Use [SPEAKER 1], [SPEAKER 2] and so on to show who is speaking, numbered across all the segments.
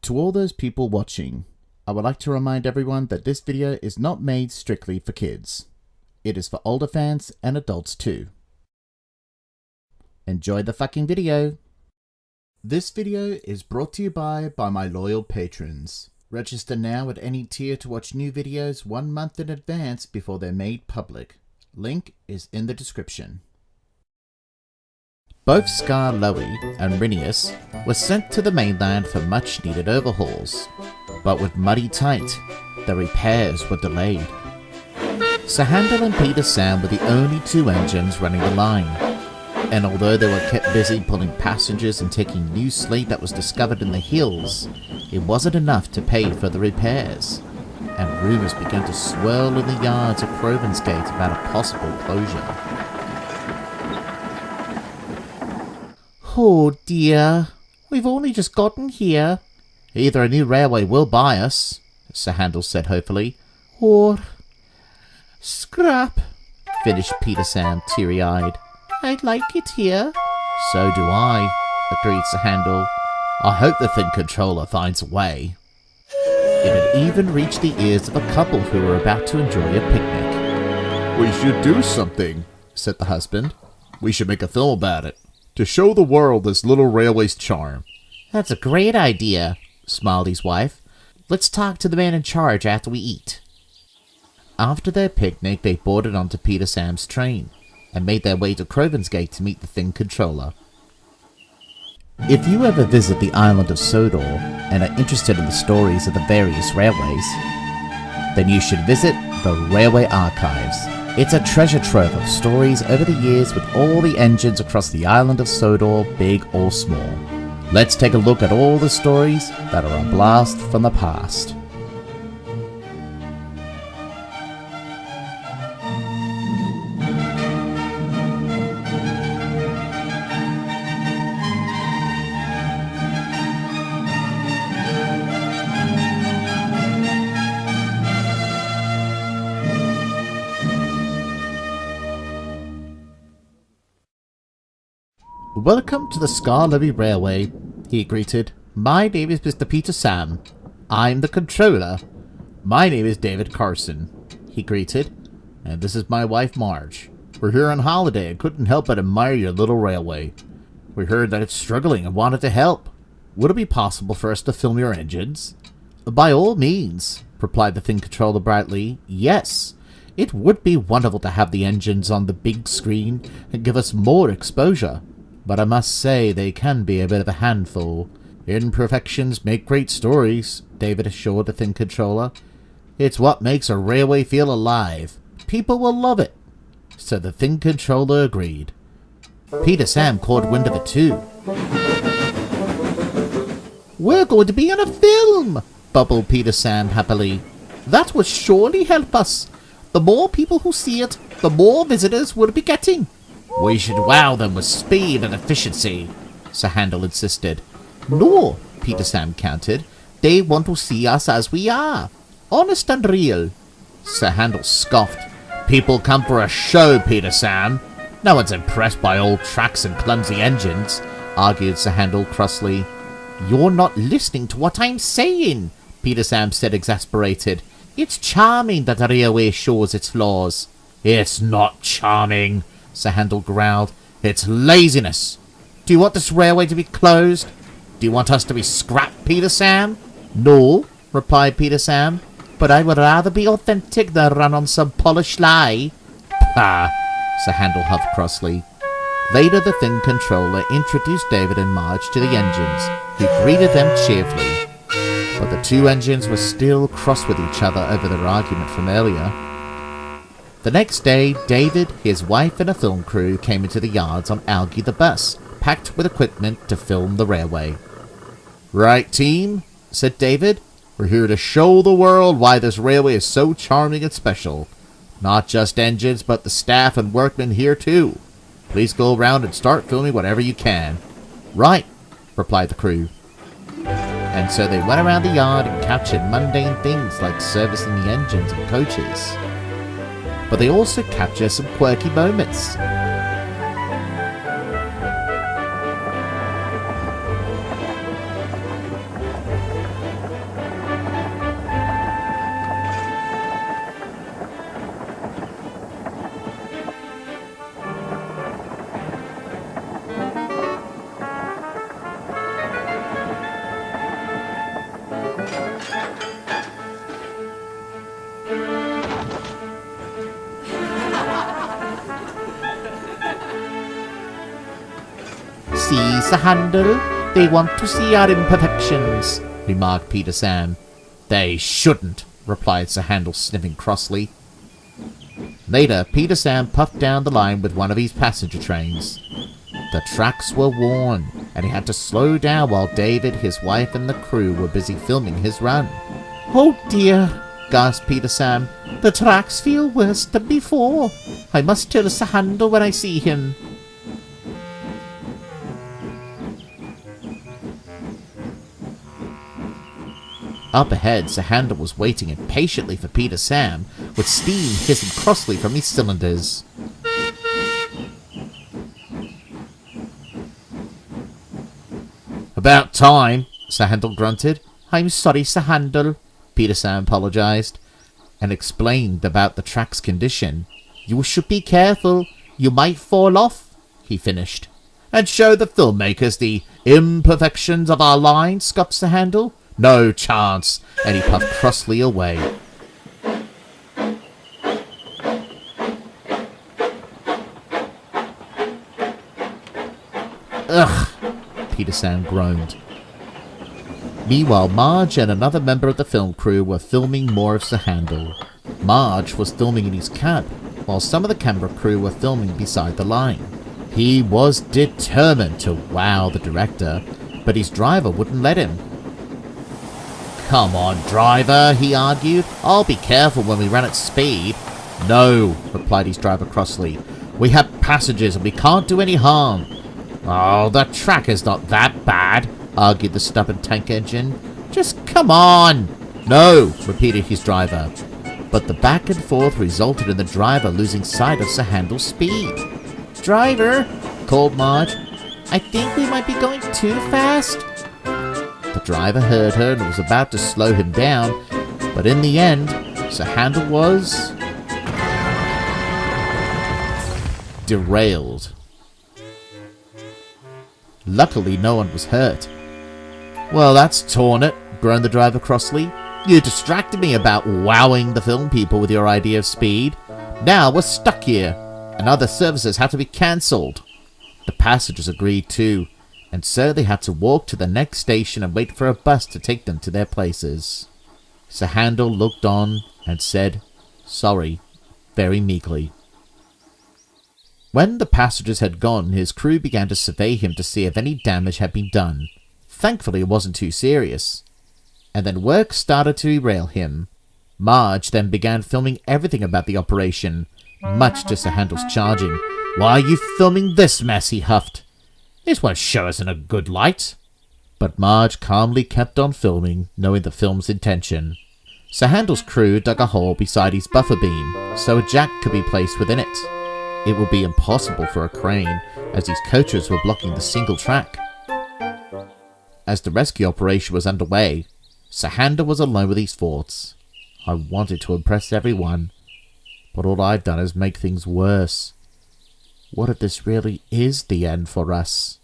[SPEAKER 1] To all those people watching, I would like to remind everyone that this video is not made strictly for kids. It is for older fans and adults too. Enjoy the fucking video! This video is brought to you by my loyal patrons. Register now at any tier to watch new videos 1 month in advance before they're made public. Link is in the description. Both Skarloey and Rinius were sent to the mainland for much needed overhauls, but with muddy tight, the repairs were delayed. Sir Handel and Peter Sam were the only two engines running the line, and although they were kept busy pulling passengers and taking new slate that was discovered in the hills, it wasn't enough to pay for the repairs, and rumours began to swirl in the yards of Gate about a possible closure. Oh dear, we've only just gotten here. Either a new railway will buy us, Sir Handel said hopefully, or scrap, finished Peter Sam teary-eyed. I'd like it here. So do I, agreed Sir Handel. I hope the thing controller finds a way. It had even reached the ears of a couple who were about to enjoy a picnic.
[SPEAKER 2] We should do something, said the husband. We should make a film about it, to show the world this little railway's charm.
[SPEAKER 1] That's a great idea, smiled his wife. Let's talk to the man in charge after we eat. After their picnic, they boarded onto Peter Sam's train and made their way to Gate to meet the thing controller. If you ever visit the island of Sodor and are interested in the stories of the various railways, then you should visit the Railway Archives. It's a treasure trove of stories over the years with all the engines across the island of Sodor, big or small. Let's take a look at all the stories that are a blast from the past. Welcome to the Skarloey Railway, he greeted. My name is Mr. Peter Sam. I'm the controller. My name is David Carson, he greeted. And this is my wife Marge. We're here on holiday and couldn't help but admire your little railway. We heard that it's struggling and wanted to help. Would it be possible for us to film your engines? By all means, replied the thing controller brightly. Yes, it would be wonderful to have the engines on the big screen and give us more exposure. But I must say they can be a bit of a handful. Imperfections make great stories, David assured the thing controller. It's what makes a railway feel alive. People will love it. So the thing controller agreed. Peter Sam caught wind of it too. We're going to be in a film, bubbled Peter Sam happily. That will surely help us. The more people who see it, the more visitors we'll be getting. We should wow them with speed and efficiency, Sir Handel insisted. No, Peter Sam countered. They want to see us as we are. Honest and real. Sir Handel scoffed. People come for a show, Peter Sam. No one's impressed by old tracks and clumsy engines, argued Sir Handel crossly. You're not listening to what I'm saying, Peter Sam said exasperated. It's charming that the railway shows its flaws. It's not charming, Sir Handel growled. It's laziness. Do you want this railway to be closed? Do you want us to be scrapped, Peter Sam? No, replied Peter Sam, but I would rather be authentic than run on some polished lie. Pah, Sir Handel huffed crossly. Later the thing controller introduced David and Marge to the engines, who greeted them cheerfully. But the two engines were still cross with each other over their argument from earlier. The next day, David, his wife and a film crew came into the yards on Algie the bus, packed with equipment to film the railway. Right, team, said David. We're here to show the world why this railway is so charming and special. Not just engines, but the staff and workmen here too. Please go around and start filming whatever you can. Right, replied the crew. And so they went around the yard and captured mundane things like servicing the engines and coaches. But they also capture some quirky moments. see, Sir Handel. They want to see our imperfections, remarked Peter Sam. They shouldn't, replied Sir Handel, sniffing crossly. Later, Peter Sam puffed down the line with one of his passenger trains. The tracks were worn, and he had to slow down while David, his wife, and the crew were busy filming his run. Oh dear, gasped Peter Sam. The tracks feel worse than before. I must tell Sir Handel when I see him. Up ahead, Sir Handel was waiting impatiently for Peter Sam, with steam hissing crossly from his cylinders. About time, Sir Handel grunted. I'm sorry, Sir Handel, Peter Sam apologized, and explained about the track's condition. You should be careful. You might fall off, he finished. And show the filmmakers the imperfections of our line, scoffed Sir Handel. No chance, and he puffed crossly away. Ugh, Peter Sam groaned. Meanwhile, Marge and another member of the film crew were filming more of Sir Handel. Marge was filming in his cab, while some of the camera crew were filming beside the line. He was determined to wow the director, but his driver wouldn't let him. Come on, driver, he argued. I'll be careful when we run at speed. No, replied his driver crossly. We have passengers and we can't do any harm. Oh, the track is not that bad, argued the stubborn tank engine. Just come on. No, repeated his driver. But the back and forth resulted in the driver losing sight of Sir Handel's speed. Driver, called Marge, I think we might be going too fast. The driver heard her and was about to slow him down, but in the end, Sir Handel was derailed. Luckily, no one was hurt. Well, that's torn it, groaned the driver crossly. You distracted me about wowing the film people with your idea of speed. Now we're stuck here, and other services have to be cancelled. The passengers agreed too, and so they had to walk to the next station and wait for a bus to take them to their places. Sir Handel looked on and said, sorry, very meekly. When the passengers had gone, his crew began to survey him to see if any damage had been done. Thankfully, it wasn't too serious. And then work started to derail him. Marge then began filming everything about the operation, much to Sir Handel's charging. Why are you filming this mess, he huffed. This won't show us in a good light. But Marge calmly kept on filming, knowing the film's intention. Sir Handel's crew dug a hole beside his buffer beam, so a jack could be placed within it. It would be impossible for a crane, as these coaches were blocking the single track. As the rescue operation was underway, Sir Handel was alone with his thoughts. I wanted to impress everyone, but all I've done is make things worse. What if this really is the end for us?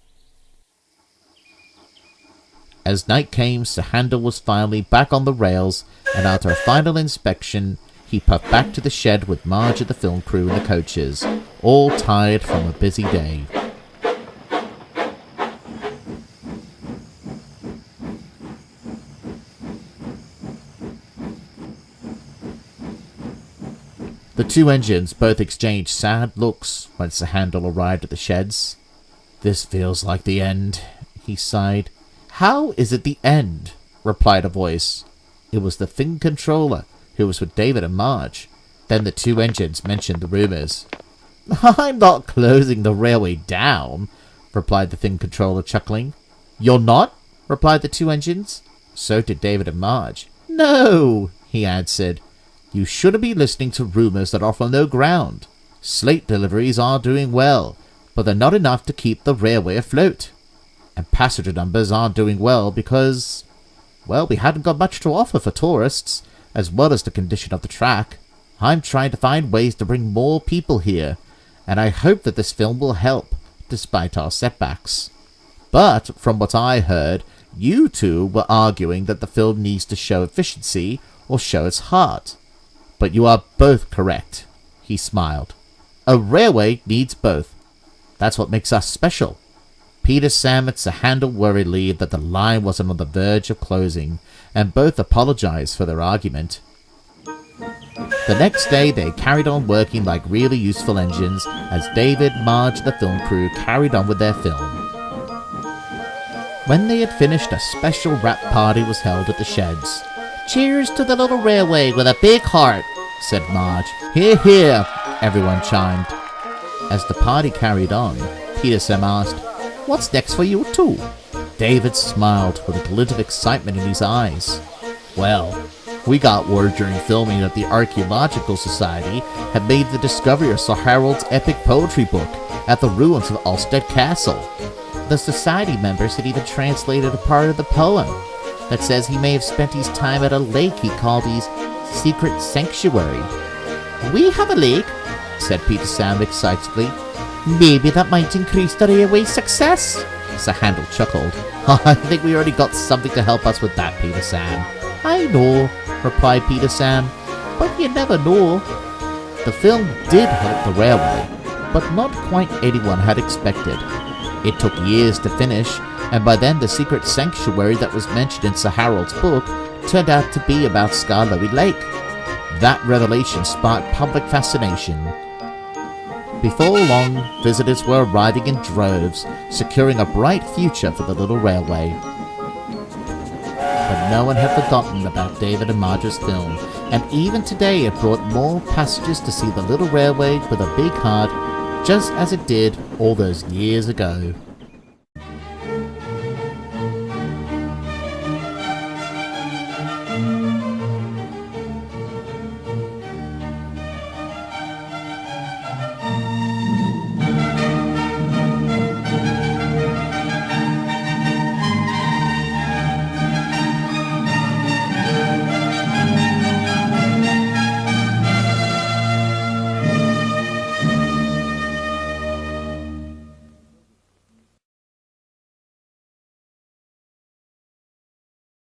[SPEAKER 1] As night came, Sir Handel was finally back on the rails, and after a final inspection, he puffed back to the shed with Marge and the film crew and the coaches, all tired from a busy day. The two engines both exchanged sad looks when Sir Handel arrived at the sheds. This feels like the end, he sighed. How is it the end? Replied a voice. It was the thing controller, who was with David and Marge. Then the two engines mentioned the rumours. I'm not closing the railway down, replied the thing controller, chuckling. You're not? Replied the two engines. So did David and Marge. No, he answered. You shouldn't be listening to rumours that offer no ground. Slate deliveries are doing well, but they're not enough to keep the railway afloat. And passenger numbers aren't doing well because, well, we hadn't got much to offer for tourists, as well as the condition of the track. I'm trying to find ways to bring more people here, and I hope that this film will help, despite our setbacks. But, from what I heard, you two were arguing that the film needs to show efficiency or show its heart. But you are both correct, he smiled. A railway needs both. That's what makes us special. Peter Sam and Sir Handel were relieved that the line wasn't on the verge of closing, and both apologized for their argument. The next day they carried on working like really useful engines as David, Marge and the film crew carried on with their film. When they had finished, a special wrap party was held at the sheds. "Cheers to the little railway with a big heart," said Marge. "Hear, hear," everyone chimed. As the party carried on, Peter Sam asked, "What's next for you two?" David smiled with a glint of excitement in his eyes. "Well, we got word during filming that the Archaeological Society had made the discovery of Sir Harold's epic poetry book at the ruins of Ulstead Castle. The society members had even translated a part of the poem that says he may have spent his time at a lake he called his secret sanctuary." "We have a lake," said Peter Sam excitedly. "Maybe that might increase the railway's success." Sir Handel chuckled. "I think we already got something to help us with that, Peter Sam." "I know," replied Peter Sam, "but you never know." The film did help the railway, but not quite anyone had expected. It took years to finish, and by then the secret sanctuary that was mentioned in Sir Harold's book turned out to be about Skarloey Lake. That revelation sparked public fascination. Before long, visitors were arriving in droves, securing a bright future for the little railway. But no one had forgotten about David and Marge's film, and even today it brought more passengers to see the little railway with a big heart, just as it did all those years ago.